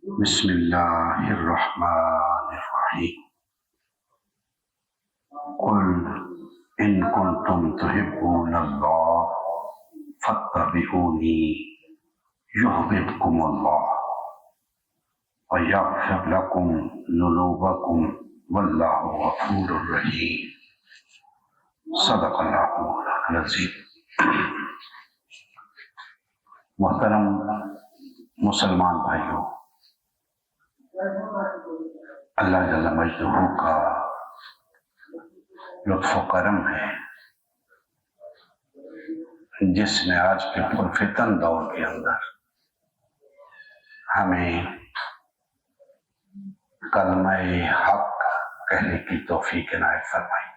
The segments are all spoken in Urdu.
بسم اللہ الرحمن الرحیم قل ان کنتم تحبون اللہ فاتبعونی یحببکم اللہ ویغفر لکم ذنوبکم واللہ غفور رحیم۔ صدق اللہ العظیم۔ محترم مسلمان بھائیوں، اللہ جل مجدہ کا لطف و کرم ہے جس نے آج کے پرفتن دور کے اندر ہمیں کلمہ حق کہنے کی توفیق عنایت فرمائی۔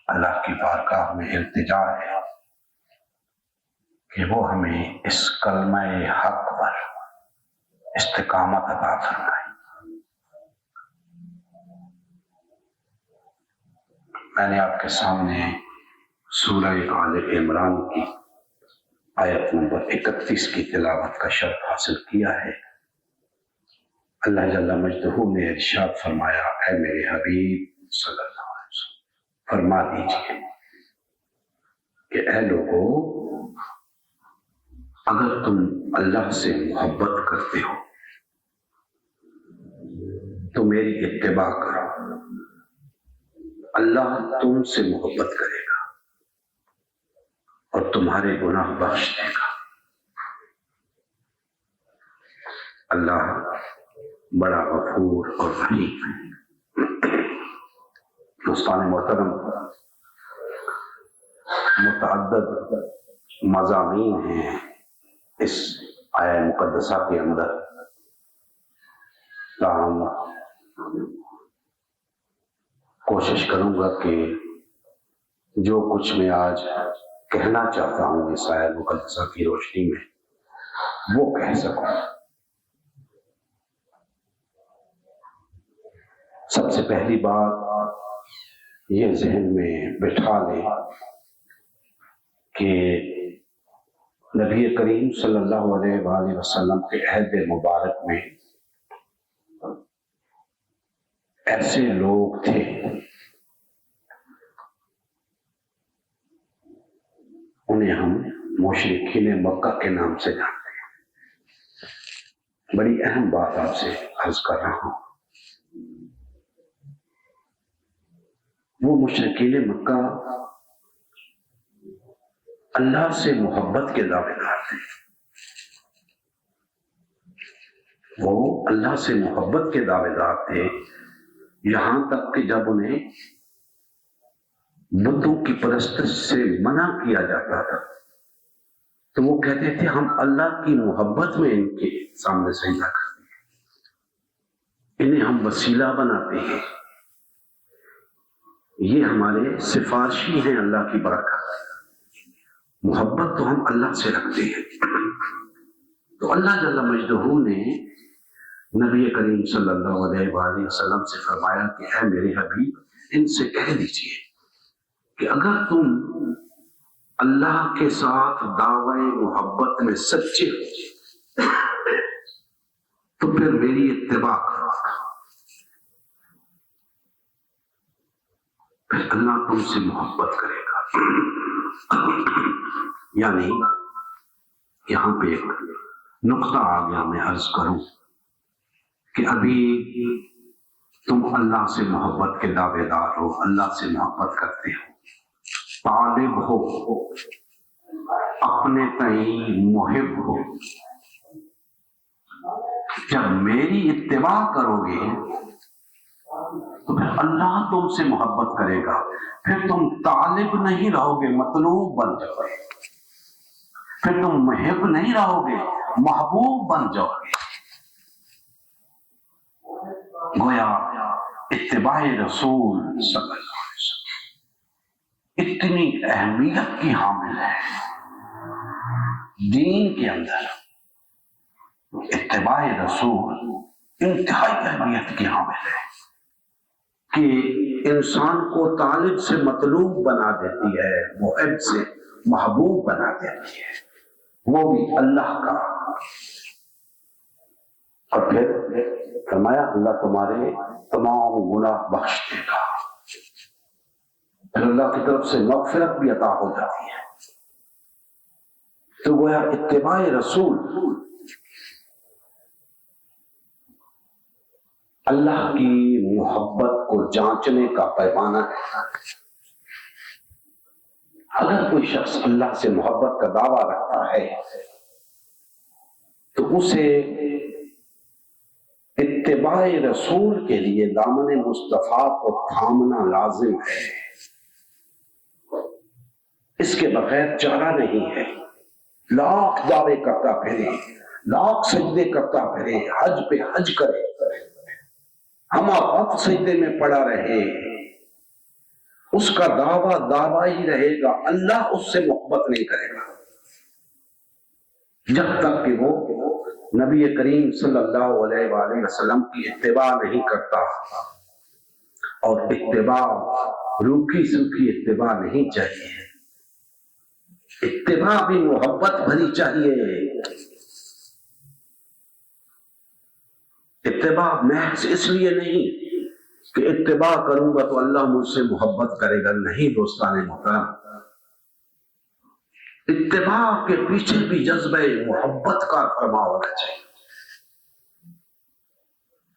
اللہ کی بارگاہ میں التجا ہے کہ وہ ہمیں اس کلمہ حق پر استقامت عطا فرمائے۔ میں نے آپ کے سامنے سورہ آل عمران کی آیت نمبر 31 کی تلاوت کا شرف حاصل کیا ہے۔ اللہ جل مجدہ نے ارشاد فرمایا، اے میرے حبیب صلی اللہ علیہ وسلم فرما دیجئے کہ اے لوگو، اگر تم اللہ سے محبت کرتے ہو تو میری اتباع کرو، اللہ تم سے محبت کرے گا اور تمہارے گناہ بخش دے گا۔ اللہ بڑا غفور اور رحیم ہے۔ دوستان محترم، متعدد مضامین ہیں اس آیہ مقدسہ کے اندر، تاہم کوشش کروں گا کہ جو کچھ میں آج کہنا چاہتا ہوں اس آیہ مقدسہ کی روشنی میں وہ کہہ سکوں۔ سب سے پہلی بات یہ ذہن میں بٹھا لیں کہ نبی کریم صلی اللہ علیہ وآلہ وسلم کے عہد مبارک میں ایسے لوگ تھے انہیں ہم مشرکین مکہ کے نام سے جانتے ہیں۔ بڑی اہم بات آپ سے عرض کر رہا ہوں۔ وہ مشرکین مکہ اللہ سے محبت کے دعوے دار تھے۔ وہ اللہ سے محبت کے دعوے دار تھے، یہاں تک کہ جب انہیں بتوں کی پرستش سے منع کیا جاتا تھا تو وہ کہتے تھے ہم اللہ کی محبت میں ان کے سامنے سجدہ کرتے ہیں، انہیں ہم وسیلہ بناتے ہیں، یہ ہمارے سفارشی ہیں اللہ کی برکت۔ محبت تو ہم اللہ سے رکھتے ہیں۔ تو اللہ جل مجدہ نے نبی کریم صلی اللہ علیہ وآلہ وسلم سے فرمایا کہ اے میرے حبیب، ان سے کہہ دیجئے کہ اگر تم اللہ کے ساتھ دعوی محبت میں سچے ہو تو پھر میری اتباع کرو، پھر اللہ تم سے محبت کرے گا۔ یعنی یہاں پہ ایک نقطہ آ گیا، میں عرض کروں کہ ابھی تم اللہ سے محبت کے دعوے دار ہو، اللہ سے محبت کرتے ہو، طالب ہو، اپنے تئیں محب ہو۔ جب میری اتباع کرو گے تو پھر اللہ تم سے محبت کرے گا، پھر تم طالب نہیں رہو گے، مطلوب بن جاؤ گے، پھر تم محب نہیں رہو گے، محبوب بن جاؤ گے۔ گویا اتباع رسول صلی اللہ علیہ وسلم اتنی اہمیت کی حامل ہے دین کے اندر، اتباع رسول انتہائی اہمیت کی حامل ہے کہ انسان کو طالب سے مطلوب بنا دیتی ہے، محب سے محبوب بنا دیتی ہے، وہ بھی اللہ کا۔ اور پھر فرمایا اللہ تمہارے تمام گناہ بخش دے گا، پھر اللہ کی طرف سے مغفرت بھی عطا ہو جاتی ہے۔ تو گویا اتباع رسول اللہ کی محبت کو جانچنے کا پیمانہ ہے۔ اگر کوئی شخص اللہ سے محبت کا دعویٰ رکھتا ہے تو اسے اتباع رسول کے لیے دامن مصطفیٰ کو تھامنا لازم ہے، اس کے بغیر چارہ نہیں ہے۔ لاکھ دعوے کرتا پھرے، لاکھ سجدے کرتا پھرے، حج پہ حج کرے، ہم وقت سجدے میں پڑا رہے، اس کا دعویٰ ہی رہے گا، اللہ اس سے محبت نہیں کرے گا جب تک کہ وہ نبی کریم صلی اللہ علیہ وآلہ وسلم کی اتباع نہیں کرتا۔ اور اتباع روکھی سوکھی اتباع نہیں چاہیے، اتباع بھی محبت بھری چاہیے۔ اتباع محض اس لیے نہیں کہ اتباع کروں گا تو اللہ مجھ سے محبت کرے گا، نہیں دوستان محترم، اتباع کے پیچھے بھی جذبہ محبت کا فرما ہونا چاہیے۔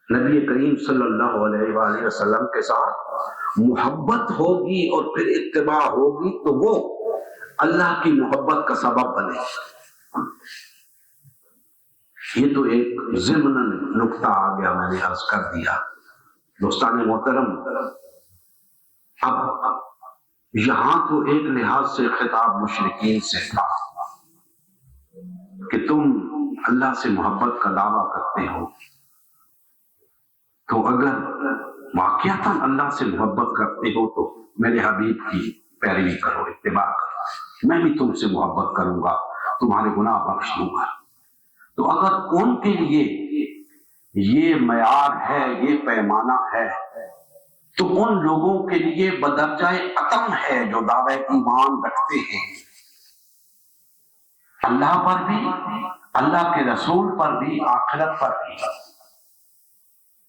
نبی کریم صلی اللہ علیہ وآلہ وسلم کے ساتھ محبت ہوگی اور پھر اتباع ہوگی تو وہ اللہ کی محبت کا سبب بنے۔ یہ تو ایک ضمناً نکتہ آ گیا، میں نے عرض کر دیا۔ دوستان محترم، اب یہاں تو ایک لحاظ سے خطاب مشرکین سے تھا کہ تم اللہ سے محبت کا دعویٰ کرتے ہو، تو اگر واقعتاً اللہ سے محبت کرتے ہو تو میرے حبیب کی پیروی کرو، اتباع کرو، میں بھی تم سے محبت کروں گا، تمہارے گناہ بخش دوں گا۔ تو اگر ان کے لیے یہ معیار ہے، یہ پیمانہ ہے، تو ان لوگوں کے لیے بدرجہ اتم ہے جو دعوی ایمان رکھتے ہیں، اللہ پر بھی، اللہ کے رسول پر بھی، آخرت پر بھی۔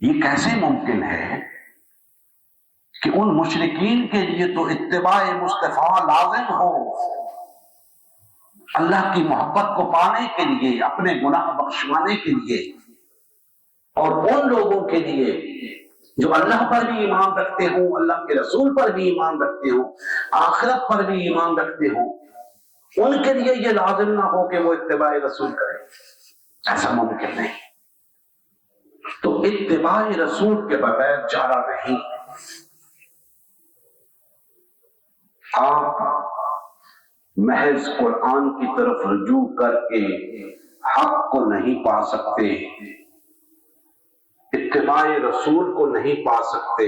یہ کیسے ممکن ہے کہ ان مشرکین کے لیے تو اتباع مصطفیٰ لازم ہو، اللہ کی محبت کو پانے کے لیے، اپنے گناہ بخشوانے کے لیے، اور ان لوگوں کے لیے جو اللہ پر بھی ایمان رکھتے ہوں، اللہ کے رسول پر بھی ایمان رکھتے ہوں، آخرت پر بھی ایمان رکھتے ہوں، ان کے لیے یہ لازم نہ ہو کہ وہ اتباع رسول کریں، ایسا ممکن نہیں۔ تو اتباع رسول کے بغیر چارہ نہیں۔ آپ محض قرآن کی طرف رجوع کر کے حق کو نہیں پا سکتے، اتباع رسول کو نہیں پا سکتے،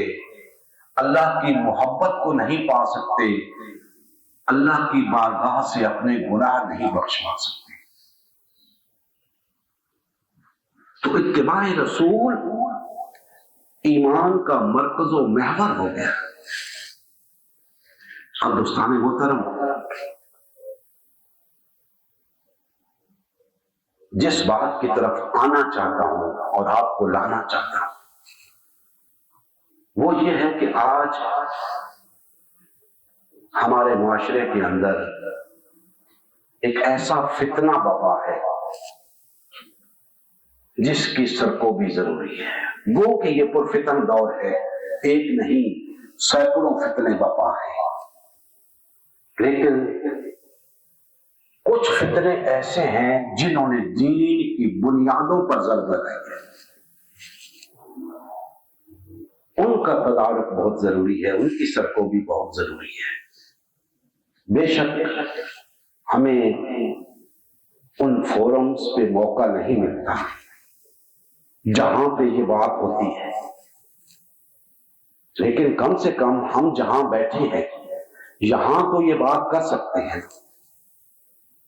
اللہ کی محبت کو نہیں پا سکتے، اللہ کی بارگاہ سے اپنے گناہ نہیں بخشوا سکتے۔ تو اتباع رسول ایمان کا مرکز و محور ہو گیا۔ اب دوستان محترم، جس بات کی طرف آنا چاہتا ہوں اور آپ کو لانا چاہتا ہوں وہ یہ ہے کہ آج ہمارے معاشرے کے اندر ایک ایسا فتنہ بپا ہے جس کی سرکوبی ضروری ہے۔ گو کہ یہ پرفتن دور ہے، ایک نہیں سینکڑوں فتنے بپا ہیں، لیکن کچھ فتنے ایسے ہیں جنہوں نے دین کی بنیادوں پر ضرب لگائی ہے، ان کا تدارک بہت ضروری ہے، ان کی سرکوبی بہت ضروری ہے۔ بے شک ہمیں ان فورمز پہ موقع نہیں ملتا جہاں پہ یہ بات ہوتی ہے، لیکن کم سے کم ہم جہاں بیٹھے ہیں یہاں تو یہ بات کر سکتے ہیں۔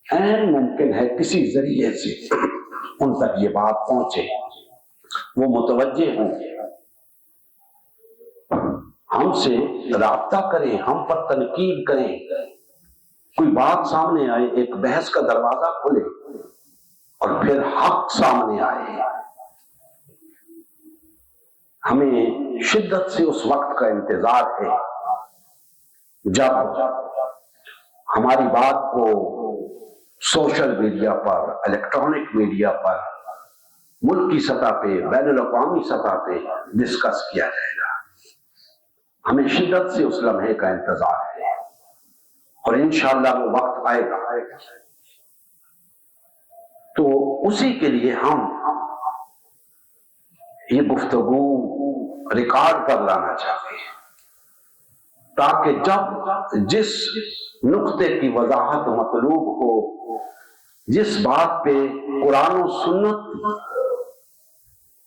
ممکن ہے کسی ذریعے سے ان تک یہ بات پہنچے، وہ متوجہ ہوں، ہم سے رابطہ کریں، ہم پر تنقید کریں، کوئی بات سامنے آئے، ایک بحث کا دروازہ کھلے اور پھر حق سامنے آئے، ہمیں شدت سے اس وقت کا انتظار ہے جب ہماری بات کو سوشل میڈیا پر، الیکٹرانک میڈیا پر، ملک کی سطح پہ، بین الاقوامی سطح پہ ڈسکس کیا جائے گا۔ ہمیں شدت سے اس لمحے کا انتظار ہے اور انشاءاللہ وہ وقت آئے گا۔ تو اسی کے لیے ہم یہ گفتگو ریکارڈ پر لانا چاہتے ہیں، تاکہ جب جس نقطے کی وضاحت مطلوب ہو، جس بات پہ قرآن و سنت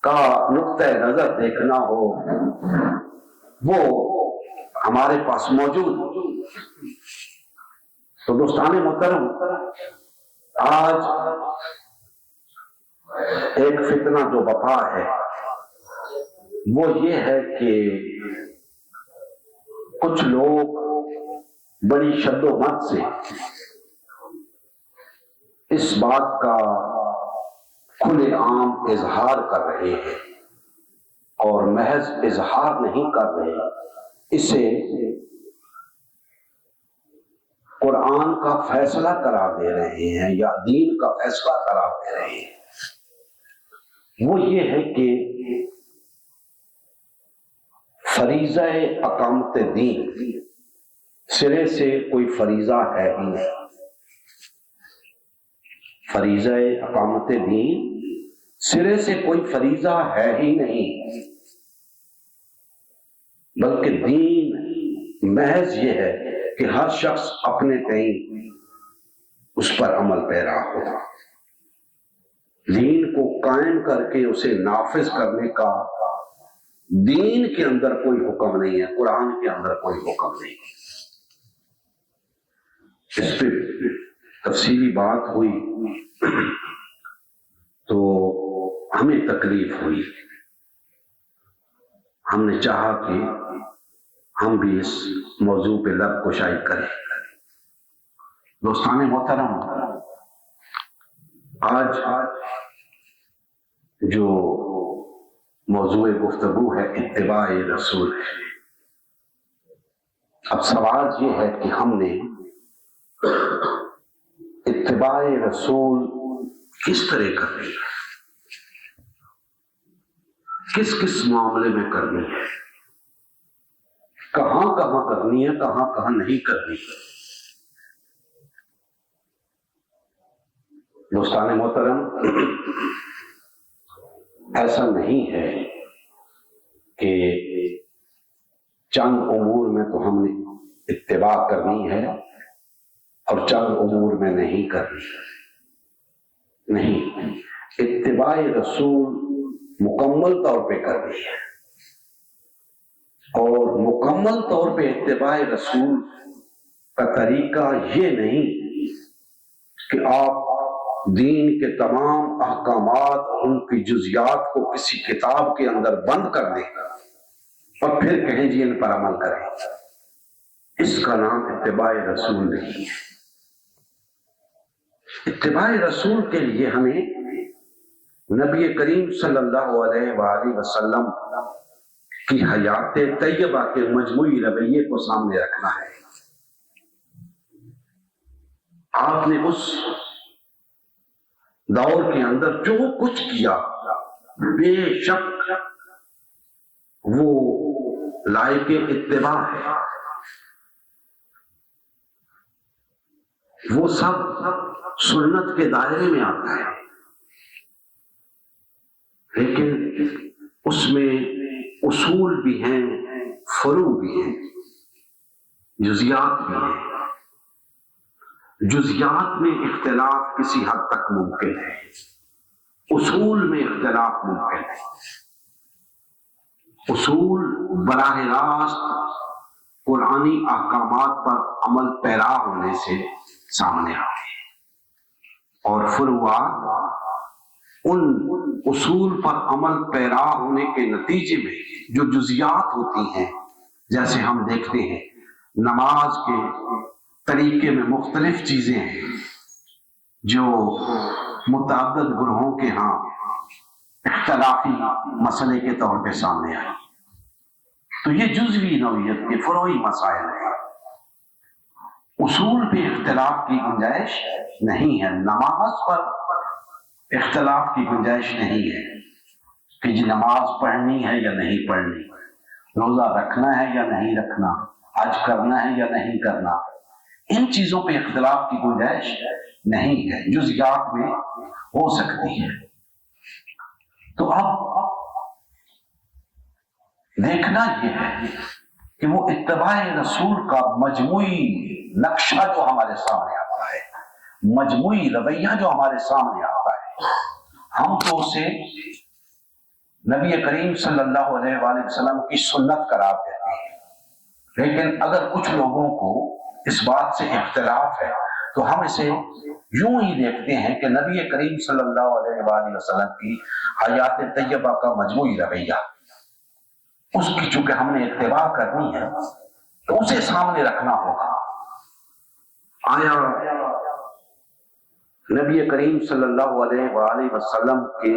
کا نقطۂ نظر دیکھنا ہو، وہ ہمارے پاس موجود ہو۔ تو دوستان محترم، آج ایک فتنہ جو بپا ہے وہ یہ ہے کہ کچھ لوگ بڑی شد و مت سے اس بات کا کھلے عام اظہار کر رہے ہیں، اور محض اظہار نہیں کر رہے، اسے قرآن کا فیصلہ قرار دے رہے ہیں یا دین کا فیصلہ قرار دے رہے ہیں۔ وہ یہ ہے کہ فریضہ اقامت دین سرے سے کوئی فریضہ ہے ہی نہیں۔ فریضہ اقامت دین سرے سے کوئی فریضہ ہے ہی نہیں، بلکہ دین محض یہ ہے کہ ہر شخص اپنے تئیں اس پر عمل پیرا ہو۔ دین کو قائم کر کے اسے نافذ کرنے کا دین کے اندر کوئی حکم نہیں ہے، قرآن کے اندر کوئی حکم نہیں ہے۔ اس پہ تفصیلی بات ہوئی تو ہمیں تکلیف ہوئی، ہم نے چاہا کہ ہم بھی اس موضوع پہ لب کشائی کریں۔ دوستان محترم، آج جو موضوع گفتگو ہے اتباع رسول ہے۔ اب سوال یہ ہے کہ ہم نے اتباع رسول کس طرح کرنی ہے، کس کس معاملے میں کرنی ہے، کہاں کہاں کرنی ہے، کہاں کہاں نہیں کرنی ہے۔ دوستان محترم، ایسا نہیں ہے کہ چند امور میں تو ہم نے اتباع کرنی ہے اور چند امور میں نہیں کرنی ہے۔ نہیں، اتباع رسول مکمل طور پہ کرنی ہے، اور مکمل طور پہ اتباع رسول کا طریقہ یہ نہیں کہ آپ دین کے تمام احکامات اور ان کی جزیات کو کسی کتاب کے اندر بند کر دیں اور پھر کہیں جی ان پر عمل کریں۔ اس کا نام اتباع رسول نہیں ہے۔ اتباع رسول کے لیے ہمیں نبی کریم صلی اللہ علیہ وآلہ وسلم کی حیات طیبہ کے مجموعی رویے کو سامنے رکھنا ہے۔ آپ نے اس دور کے اندر جو کچھ کیا، بے شک وہ لائق اتباع ہے، وہ سب سنت کے دائرے میں آتا ہے، لیکن اس میں اصول بھی ہیں، فروع بھی ہیں، جزیات بھی ہیں۔ جزیات میں اختلاف کسی حد تک ممکن ہے، اصول میں اختلاف ممکن ہے۔ اصول براہ راست قرآنی احکامات پر عمل پیرا ہونے سے سامنے آتے ہیں، اور فروعات ان اصول پر عمل پیرا ہونے کے نتیجے میں جو جزیات ہوتی ہیں، جیسے ہم دیکھتے ہیں نماز کے طریقے میں مختلف چیزیں ہیں جو متعدد گروہوں کے ہاں اختلافی مسئلے کے طور پہ سامنے آئی. تو یہ جزوی نوعیت کے فروعی مسائل ہیں. اصول پہ اختلاف کی گنجائش نہیں ہے. نماز پر اختلاف کی گنجائش نہیں ہے کہ جی نماز پڑھنی ہے یا نہیں پڑھنی، روزہ رکھنا ہے یا نہیں رکھنا، حج کرنا ہے یا نہیں کرنا. ان چیزوں پہ اختلاف کی گنجائش نہیں ہے، جزیات میں ہو سکتی ہے. تو اب دیکھنا یہ ہے کہ وہ اتباع رسول کا مجموعی نقشہ جو ہمارے سامنے آتا ہے، مجموعی رویہ جو ہمارے سامنے آتا ہے، ہم تو اسے نبی کریم صلی اللہ علیہ وآلہ وسلم کی سنت قرار دیتے ہیں. لیکن اگر کچھ لوگوں کو اس بات سے اختلاف ہے تو ہم اسے یوں ہی دیکھتے ہیں کہ نبی کریم صلی اللہ علیہ وآلہ وسلم کی حیات طیبہ کا مجموعی رویہ، اس کی چونکہ ہم نے اتباع کرنی ہے تو اسے سامنے رکھنا ہوگا. آیا نبی کریم صلی اللہ علیہ وآلہ وسلم کے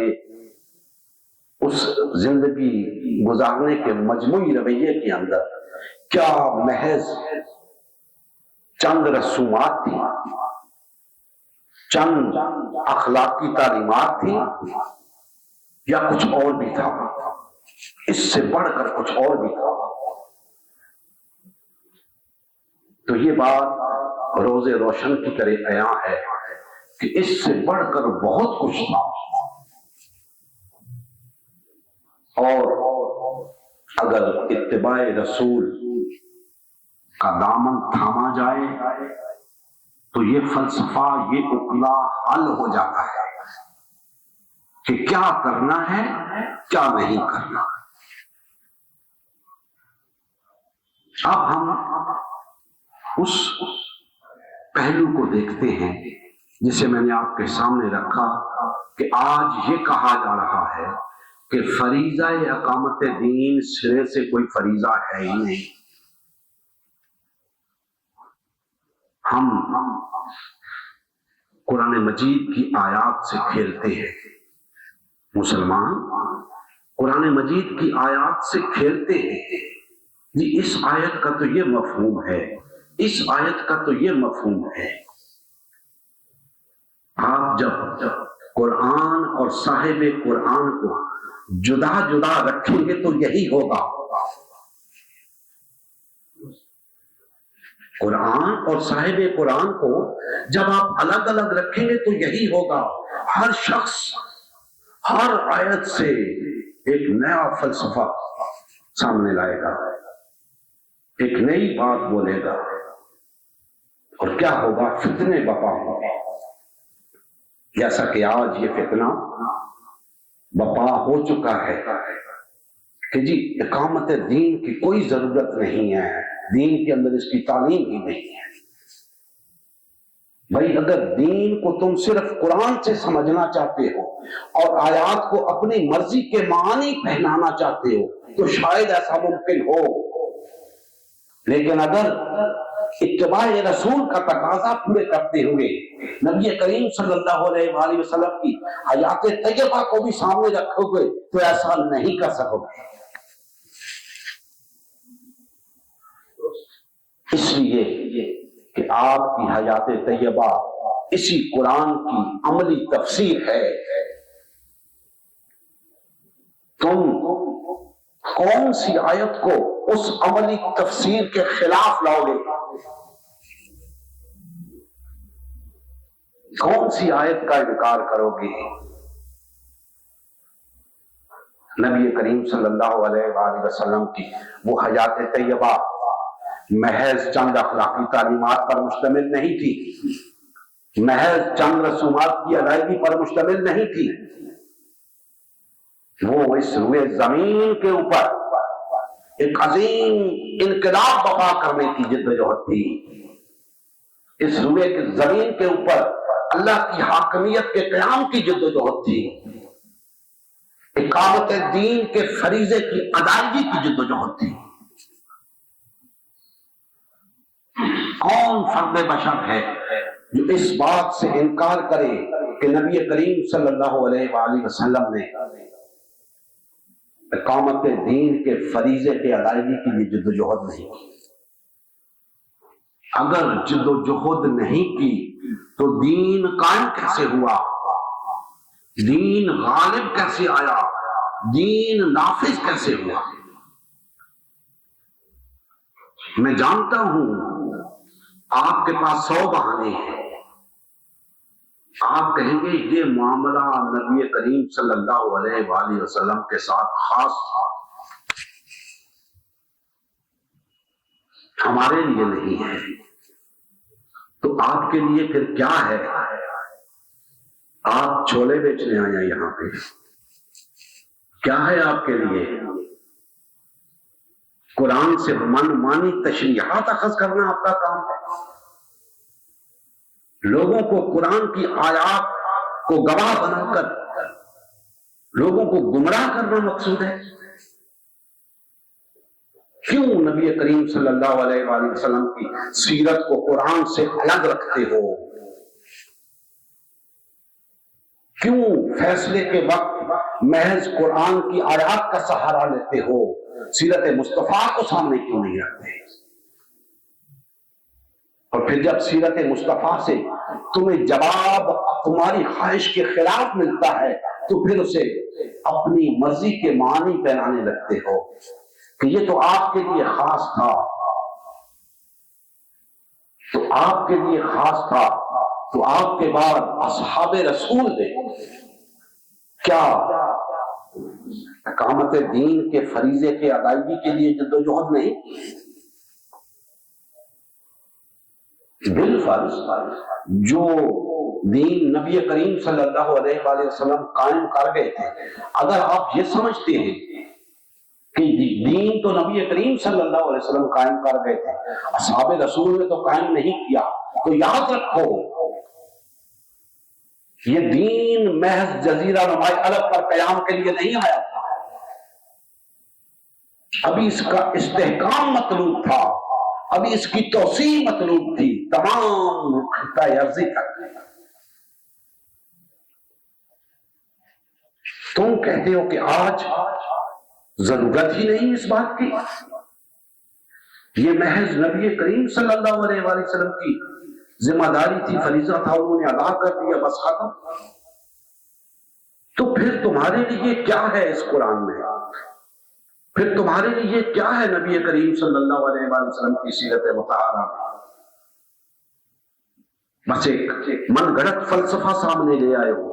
اس زندگی گزارنے کے مجموعی رویے کے اندر کیا محض چند رسومات تھیں، چند اخلاقی تعلیمات تھیں، یا کچھ اور بھی تھا؟ اس سے بڑھ کر کچھ اور بھی تھا. تو یہ بات روز روشن کی طرح عیاں ہے کہ اس سے بڑھ کر بہت کچھ تھا. اور اگر اتباع رسول کا دامن تھاما جائے تو یہ فلسفہ، یہ اقلا حل ہو جاتا ہے کہ کیا کرنا ہے، کیا نہیں کرنا. اب ہم اس پہلو کو دیکھتے ہیں جسے میں نے آپ کے سامنے رکھا کہ آج یہ کہا جا رہا ہے کہ فریضہ اقامت دین سرے سے کوئی فریضہ ہے ہی نہیں. ہم قرآن مجید کی آیات سے کھیلتے ہیں. مسلمان قرآن مجید کی آیات سے کھیلتے ہیں. جی اس آیت کا تو یہ مفہوم ہے، اس آیت کا تو یہ مفہوم ہے. آپ جب قرآن اور صاحب قرآن کو جدا جدا رکھیں گے تو یہی ہوگا. قرآن اور صاحب قرآن کو جب آپ الگ الگ رکھیں گے تو یہی ہوگا. ہر شخص ہر آیت سے ایک نیا فلسفہ سامنے لائے گا، ایک نئی بات بولے گا، اور کیا ہوگا؟ فتنے بپا ہوں گے. جیسا کہ آج یہ فتنہ بپا ہو چکا ہے کہ جی اقامت دین کی کوئی ضرورت نہیں ہے، دین کے اندر اس کی تعلیم ہی نہیں ہے. بھائی اگر دین کو تم صرف قرآن سے سمجھنا چاہتے ہو اور آیات کو اپنی مرضی کے معنی پہنانا چاہتے ہو تو شاید ایسا ممکن ہو، لیکن اگر اتباع رسول کا تقاضا پورے کرتے ہوئے نبی کریم صلی اللہ علیہ وآلہ وسلم کی حیات طیبہ کو بھی سامنے رکھو گے تو ایسا نہیں کر سکو گے. اس لیے کہ آپ کی حیات طیبہ اسی قرآن کی عملی تفسیر ہے. تم کون سی آیت کو اس عملی تفسیر کے خلاف لاؤ گے؟ کون سی آیت کا انکار کرو گے؟ نبی کریم صلی اللہ علیہ وآلہ وسلم کی وہ حیات طیبہ محض چند اخلاقی تعلیمات پر مشتمل نہیں تھی، محض چند رسومات کی ادائیگی پر مشتمل نہیں تھی. وہ اس روئے زمین کے اوپر ایک عظیم انقلاب برپا کرنے کی جدوجہد تھی. اس روئے کے زمین کے اوپر اللہ کی حاکمیت کے قیام کی جدوجہد تھی. اقامت دین کے فریضے کی ادائیگی کی جدوجہد تھی. کون فرد بشر ہے جو اس بات سے انکار کرے کہ نبی کریم صلی اللہ علیہ وآلہ وسلم نے اقامت دین کے فریضے کے ادائیگی کے لیے جدوجہد نہیں کی۔ اگر جدوجہد نہیں کی تو دین قائم کیسے ہوا؟ دین غالب کیسے آیا؟ دین نافذ کیسے ہوا؟ میں جانتا ہوں آپ کے پاس 100 بہانے ہیں۔ آپ کہیں گے یہ معاملہ نبی کریم صلی اللہ علیہ وآلہ وسلم کے ساتھ خاص تھا، ہمارے لیے نہیں ہے۔ تو آپ کے لیے پھر کیا ہے؟ آپ چھولے بیچنے آئے ہیں یہاں پہ، کیا ہے آپ کے لیے؟ قرآن سے من مانی تشریحات اخذ کرنا آپ کا کام ہے؟ لوگوں کو قرآن کی آیات کو گواہ بنا کر لوگوں کو گمراہ کرنا مقصود ہے؟ کیوں نبی کریم صلی اللہ علیہ وآلہ وسلم کی سیرت کو قرآن سے الگ رکھتے ہو؟ کیوں فیصلے کے وقت محض قرآن کی آیات کا سہارا لیتے ہو؟ سیرت مصطفیٰ کو سامنے کیوں نہیں رکھتے؟ اور پھر جب سیرت مصطفیٰ سے تمہیں جواب تمہاری خواہش کے خلاف ملتا ہے تو پھر اسے اپنی مرضی کے معنی پہنانے لگتے ہو کہ یہ تو آپ کے لیے خاص تھا، تو آپ کے لیے خاص تھا، تو آپ کے بعد اصحاب رسول نے کیا اقامت دین کے فریضے کے ادائیگی کے لیے جدوجہد نہیں؟ بالفرض جو دین نبی کریم صلی اللہ علیہ وآلہ وسلم قائم کر گئے تھے، اگر آپ یہ سمجھتے ہیں کہ دین تو نبی کریم صلی اللہ علیہ وسلم قائم کر گئے تھے، اصحاب رسول نے تو قائم نہیں کیا، تو یاد رکھو یہ دین محض جزیرہ نمائی عرب پر قیام کے لیے نہیں آیا تھا، ابھی اس کا استحکام مطلوب تھا، ابھی اس کی توسیع مطلوب تھی تمام خطہ ارضی تک۔ تم کہتے ہو کہ آج ضرورت ہی نہیں اس بات کی، یہ محض نبی کریم صلی اللہ علیہ وآلہ وسلم کی ذمہ داری تھی، فریضہ تھا، انہوں نے ادا کر دیا، بس ختم۔ تو پھر تمہارے لیے کیا ہے اس قرآن میں؟ پھر تمہارے لیے کیا ہے نبی کریم صلی اللہ علیہ وآلہ وسلم کی سیرت مطہرہ؟ بس ایک من گھڑت فلسفہ سامنے لے آئے ہو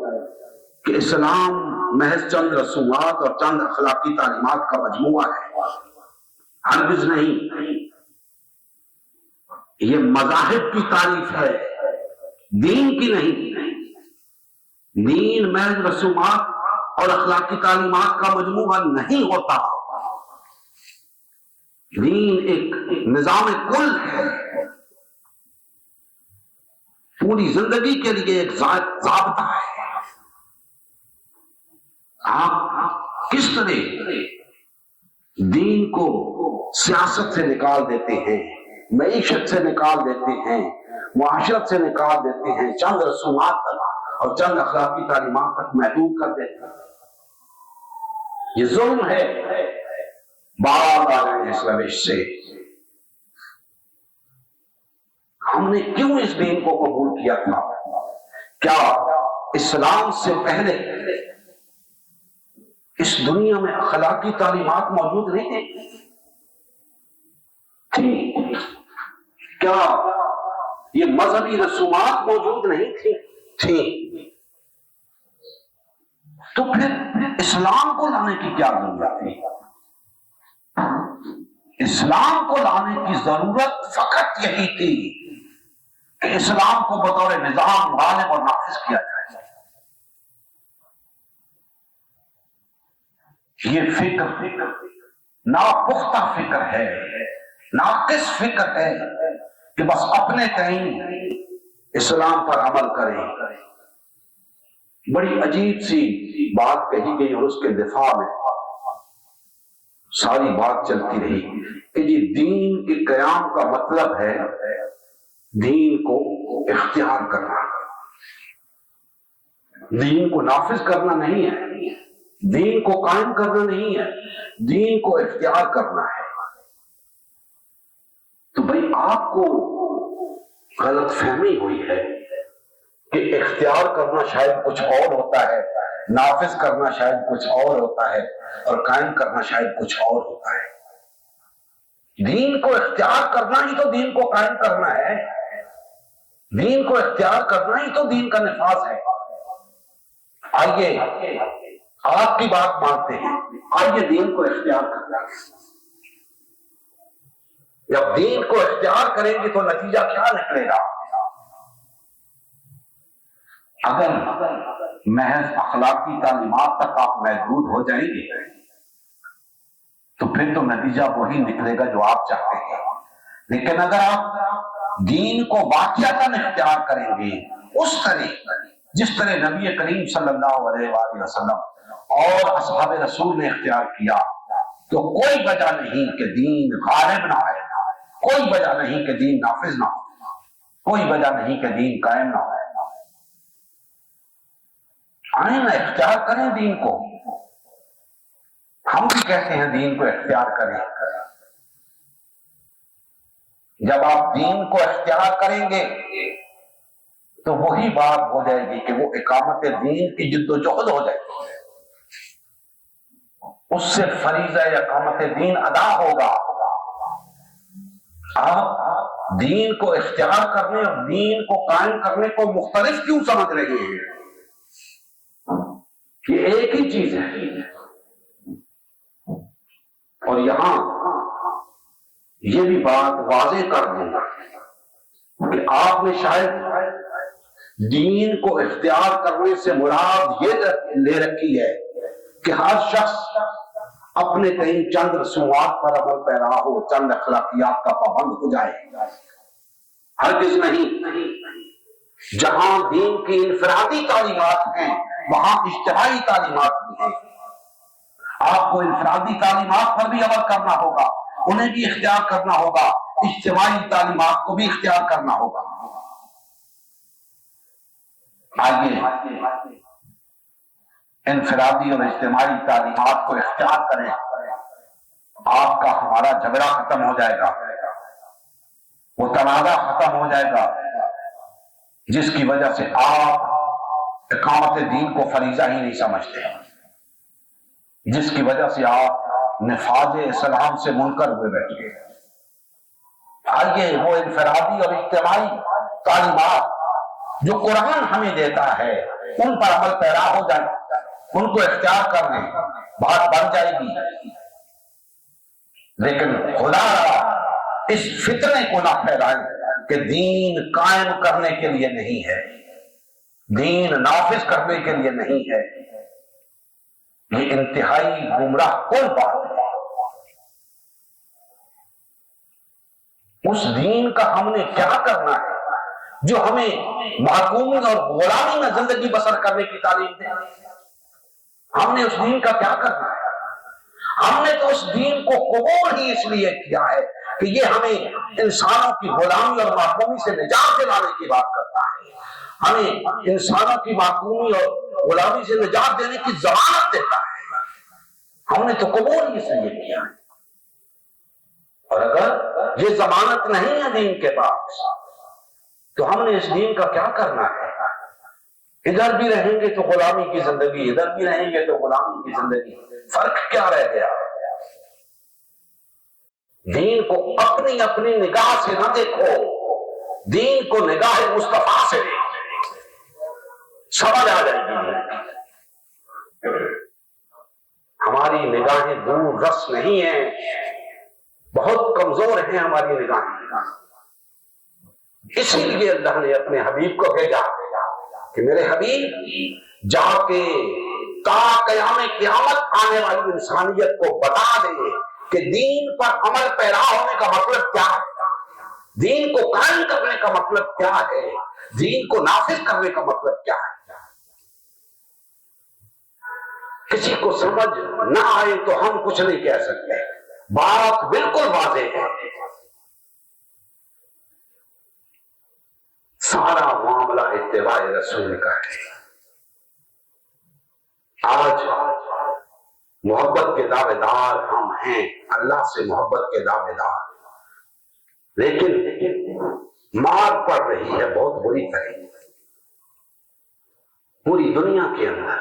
کہ اسلام محض چند رسومات اور چند اخلاقی تعلیمات کا مجموعہ ہے۔ ہرگز نہیں، یہ مذاہب کی تعریف ہے، دین کی نہیں۔ دین محض رسومات اور اخلاقی تعلیمات کا مجموعہ نہیں ہوتا، دین ایک نظام کل ہے، پوری زندگی کے لیے ایک ضابطہ ہے۔ آپ کس طرح دین کو سیاست سے نکال دیتے ہیں، معیشت سے نکال دیتے ہیں، معاشرت سے نکال دیتے ہیں، چند رسومات تک اور چند اخلاقی تعلیمات تک محدود کر دیتے ہیں؟ یہ ظلم ہے۔ بات آ رہے ہیں اس روش سے، ہم نے کیوں اس دین کو قبول کیا تھا؟ کیا اسلام سے پہلے اس دنیا میں اخلاقی تعلیمات موجود نہیں تھی؟ کیا یہ مذہبی رسومات موجود نہیں تھی؟ تو پھر اسلام کو لانے کی کیا ضرورت تھی؟ اسلام کو لانے کی ضرورت فقط یہی تھی کہ اسلام کو بطور نظام غالب اور نافذ کیا جائے۔ یہ فکر ناپختہ فکر ہے، ناقص فکر ہے کہ بس اپنے تئیں اسلام پر عمل کریں۔ بڑی عجیب سی بات کہی گئی اور اس کے دفاع میں ساری بات چلتی رہی کہ یہ دین کے قیام کا مطلب ہے دین کو اختیار کرنا، دین کو نافذ کرنا نہیں ہے۔ دین کو قائم کرنا نہیں ہے، دین کو اختیار کرنا ہے۔ تو بھائی آپ کو غلط فہمی ہوئی ہے کہ اختیار کرنا شاید کچھ اور ہوتا ہے، نافذ کرنا شاید کچھ اور ہوتا ہے، اور قائم کرنا شاید کچھ اور ہوتا ہے۔ دین کو اختیار کرنا ہی تو دین کو قائم کرنا ہے، دین کو اختیار کرنا ہی تو دین کا نفاذ ہے۔ آئیے آپ کی بات مانتے ہیں، آئیے دین کو اختیار کرنا ہے۔ جب دین کو اختیار کریں گے تو نتیجہ کیا نکلے گا؟ اگر محض اخلاقی تعلیمات تک آپ محدود ہو جائیں گے تو پھر تو نتیجہ وہی نکلے گا جو آپ چاہتے ہیں۔ لیکن اگر آپ دین کو واقعتاً اختیار کریں گے اس طرح جس طرح نبی کریم صلی اللہ علیہ وآلہ وسلم اور اصحاب رسول نے اختیار کیا، تو کوئی وجہ نہیں کہ دین غالب نہ آئے، کوئی وجہ نہیں کہ دین نافذ نہ ہو، کوئی وجہ نہیں کہ دین قائم نہ ہو۔ آئیں نہ اختیار کریں دین کو۔ ہم بھی کہتے ہیں دین کو اختیار کریں۔ جب آپ دین کو اختیار کریں گے تو وہی بات ہو جائے گی کہ وہ اقامت دین کی جد و جہد ہو جائے گی، اس سے فریضہ اقامت دین ادا ہوگا۔ آپ دین کو اختیار کرنے اور دین کو قائم کرنے کو مختلف کیوں سمجھ رہے ہیں؟ یہ ایک ہی چیز ہے۔ اور یہاں یہ بھی بات واضح کر دوں گا کہ آپ نے شاید دین کو اختیار کرنے سے مراد یہ لے رکھی ہے کہ ہر شخص اپنے کہیں چند رسومات پر عمل پیرا ہو، چند اخلاقیات کا پابند ہو جائے۔ ہرگز نہیں۔ جہاں دین کی انفرادی تعلیمات ہیں وہاں اجتماعی تعلیمات بھی ہیں۔ آپ کو انفرادی تعلیمات پر بھی عمل کرنا ہوگا، انہیں بھی اختیار کرنا ہوگا، اجتماعی تعلیمات کو بھی اختیار کرنا ہوگا۔ آئیے انفرادی اور اجتماعی تعلیمات کو اختیار کریں، آپ کا ہمارا جھگڑا ختم ہو جائے گا، وہ تنازع ختم ہو جائے گا جس کی وجہ سے آپ اقامت دین کو فریضہ ہی نہیں سمجھتے، جس کی وجہ سے آپ نفاذ اسلام سے منکر ہوئے بیٹھے۔ آئیے وہ انفرادی اور اجتماعی تعلیمات جو قرآن ہمیں دیتا ہے ان پر عمل پیرا ہو جائے، ان کو اختیار کر لیں، بات بن جائے گی۔ لیکن خدا اس فتنے کو نہ پھیلائیں کہ دین قائم کرنے کے لیے نہیں ہے، دین نافذ کرنے کے لیے نہیں ہے۔ یہ انتہائی گمراہ کن بات ہے۔ اس دین کا ہم نے کیا کرنا ہے جو ہمیں محکومی اور غلامی میں زندگی بسر کرنے کی تعلیم دے؟ ہم نے اس دین کا کیا کرنا ہے؟ ہم نے تو اس دین کو قبول ہی اس لیے کیا ہے کہ یہ ہمیں انسانوں کی غلامی اور محکومی سے نجات دلانے کی بات کرتا ہے، ہمیں انسانوں کی محکومی اور غلامی سے نجات دینے کی ضمانت دیتا ہے۔ ہم نے تو قبول ہی اس لیے کیا ہے۔ اور اگر یہ ضمانت نہیں ہے دین کے پاس تو ہم نے اس دین کا کیا کرنا ہے؟ ادھر بھی رہیں گے تو غلامی کی زندگی، ادھر بھی رہیں گے تو غلامی کی زندگی، فرق کیا رہ گیا؟ دین کو اپنی اپنی نگاہ سے نہ دیکھو، دین کو نگاہ مصطفیٰ سے دیکھو، سمجھ آ جائے گی۔ ہماری نگاہیں دور رس نہیں ہیں، بہت کمزور ہیں ہماری نگاہیں۔ اسی لیے اللہ نے اپنے حبیب کو بھیجا کہ میرے حبیب جا کے تا قیام قیامت آنے والی انسانیت کو بتا دے کہ دین پر عمل پیرا ہونے کا مطلب کیا ہے، دین کو قائم کرنے کا مطلب کیا ہے، دین کو نافذ کرنے کا مطلب کیا ہے۔ کسی کو سمجھ نہ آئے تو ہم کچھ نہیں کہہ سکتے، بات بالکل واضح ہے۔ سارا معاملہ اتباع رسول کا ہے۔ آج محبت کے دعوے دار ہم ہیں، اللہ سے محبت کے دعوے دار، لیکن مار پڑ رہی ہے بہت بری طرح پوری دنیا کے اندر،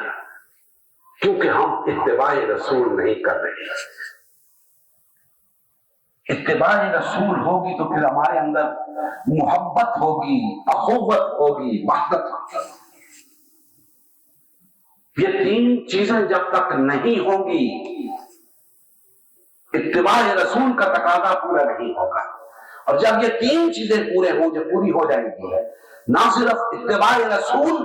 کیونکہ ہم اتباع رسول نہیں کر رہے۔ اتباع رسول ہوگی تو پھر ہمارے اندر محبت ہوگی، اخوت ہوگی، وحدت ہوگی۔ یہ تین چیزیں جب تک نہیں ہوں گی، اتباع رسول کا تقاضا پورا نہیں ہوگا۔ اور جب یہ تین چیزیں پورے ہوں، جو پوری ہو جائیں گی، نہ صرف اتباع رسول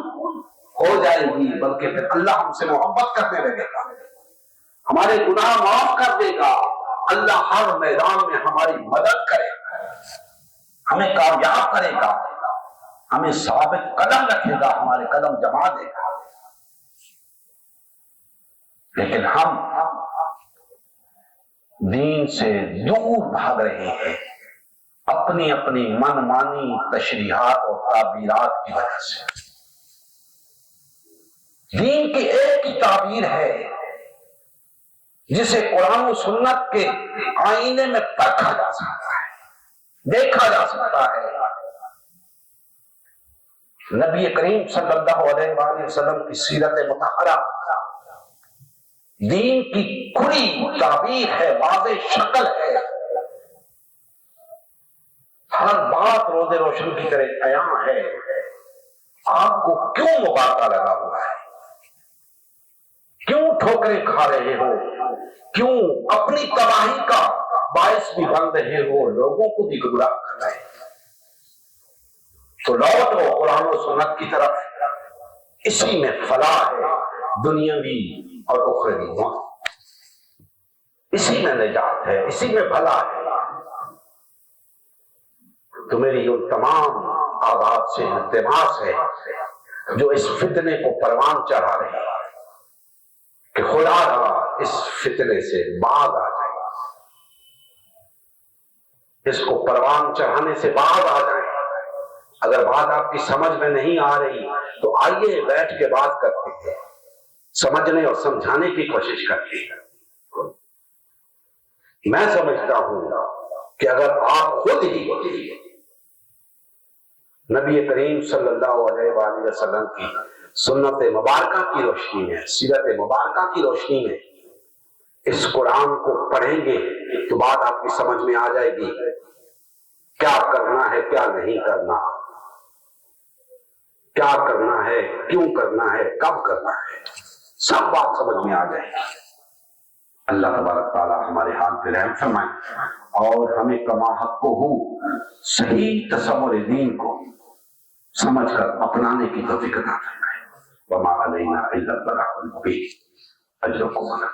ہو جائے گی بلکہ پھر اللہ ہم سے محبت کرنے لگے گا، ہمارے گناہ معاف کر دے گا، اللہ ہر میدان میں ہماری مدد کرے گا، ہمیں کامیاب کرے گا، ہمیں ثابت قدم رکھے گا، ہمارے قدم جما دے گا۔ لیکن ہم دین سے دور بھاگ رہے ہیں اپنی اپنی من مانی تشریحات اور تعبیرات کی وجہ سے۔ دین کی ایک ہی تعبیر ہے جسے قرآن و سنت کے آئینے میں پرکھا جا سکتا ہے، دیکھا جا سکتا ہے۔ نبی کریم صلی اللہ علیہ وآلہ وسلم کی سیرت مطہرہ دین کی کھلی تعبیر ہے، واضح شکل ہے، ہر بات روز روشن کی طرح عیاں ہے۔ آپ کو کیوں مبارکہ لگا ہوا ہے؟ کیوں ٹھوکریں کھا رہے ہو؟ کیوں اپنی تباہی کا باعث بھی بن رہے ہو، لوگوں کو بھی گمراہ کر رہے ہیں؟ تو لوٹو قرآن و سنت کی طرف، اسی میں فلاح ہے، دنیاوی اور اخروی، اسی میں نجات ہے، اسی میں بھلا ہے۔ تو میری ان تمام آداب سے التماس ہے جو اس فتنے کو پروان چڑھا رہے ہیں کہ خدا را اس فتنے سے باز آ جائے، اس کو پروان چڑھانے سے باز آ جائے۔ اگر بات آپ کی سمجھ میں نہیں آ رہی تو آئیے بیٹھ کے بات کرتے ہیں، سمجھنے اور سمجھانے کی کوشش کرتے ہیں۔ میں سمجھتا ہوں کہ اگر آپ خود ہی نبی کریم صلی اللہ علیہ وآلہ وسلم کی سنت مبارکہ کی روشنی میں، سیرت مبارکہ کی روشنی میں اس قرآن کو پڑھیں گے تو بات آپ کی سمجھ میں آ جائے گی، کیا کرنا ہے، کیا نہیں کرنا، کیا کرنا ہے، کیوں کرنا ہے، کب کرنا ہے، سب بات سمجھ میں آ جائے گی۔ اللہ تبارک تعالیٰ ہمارے حال پہ رحم فرمائے اور ہمیں کما حق ہو صحیح تصور دین کو سمجھ کر اپنانے کی توفیق عطا فرمائے۔ وما علینا الا البلاغ المبین۔ اجرکم اللہ۔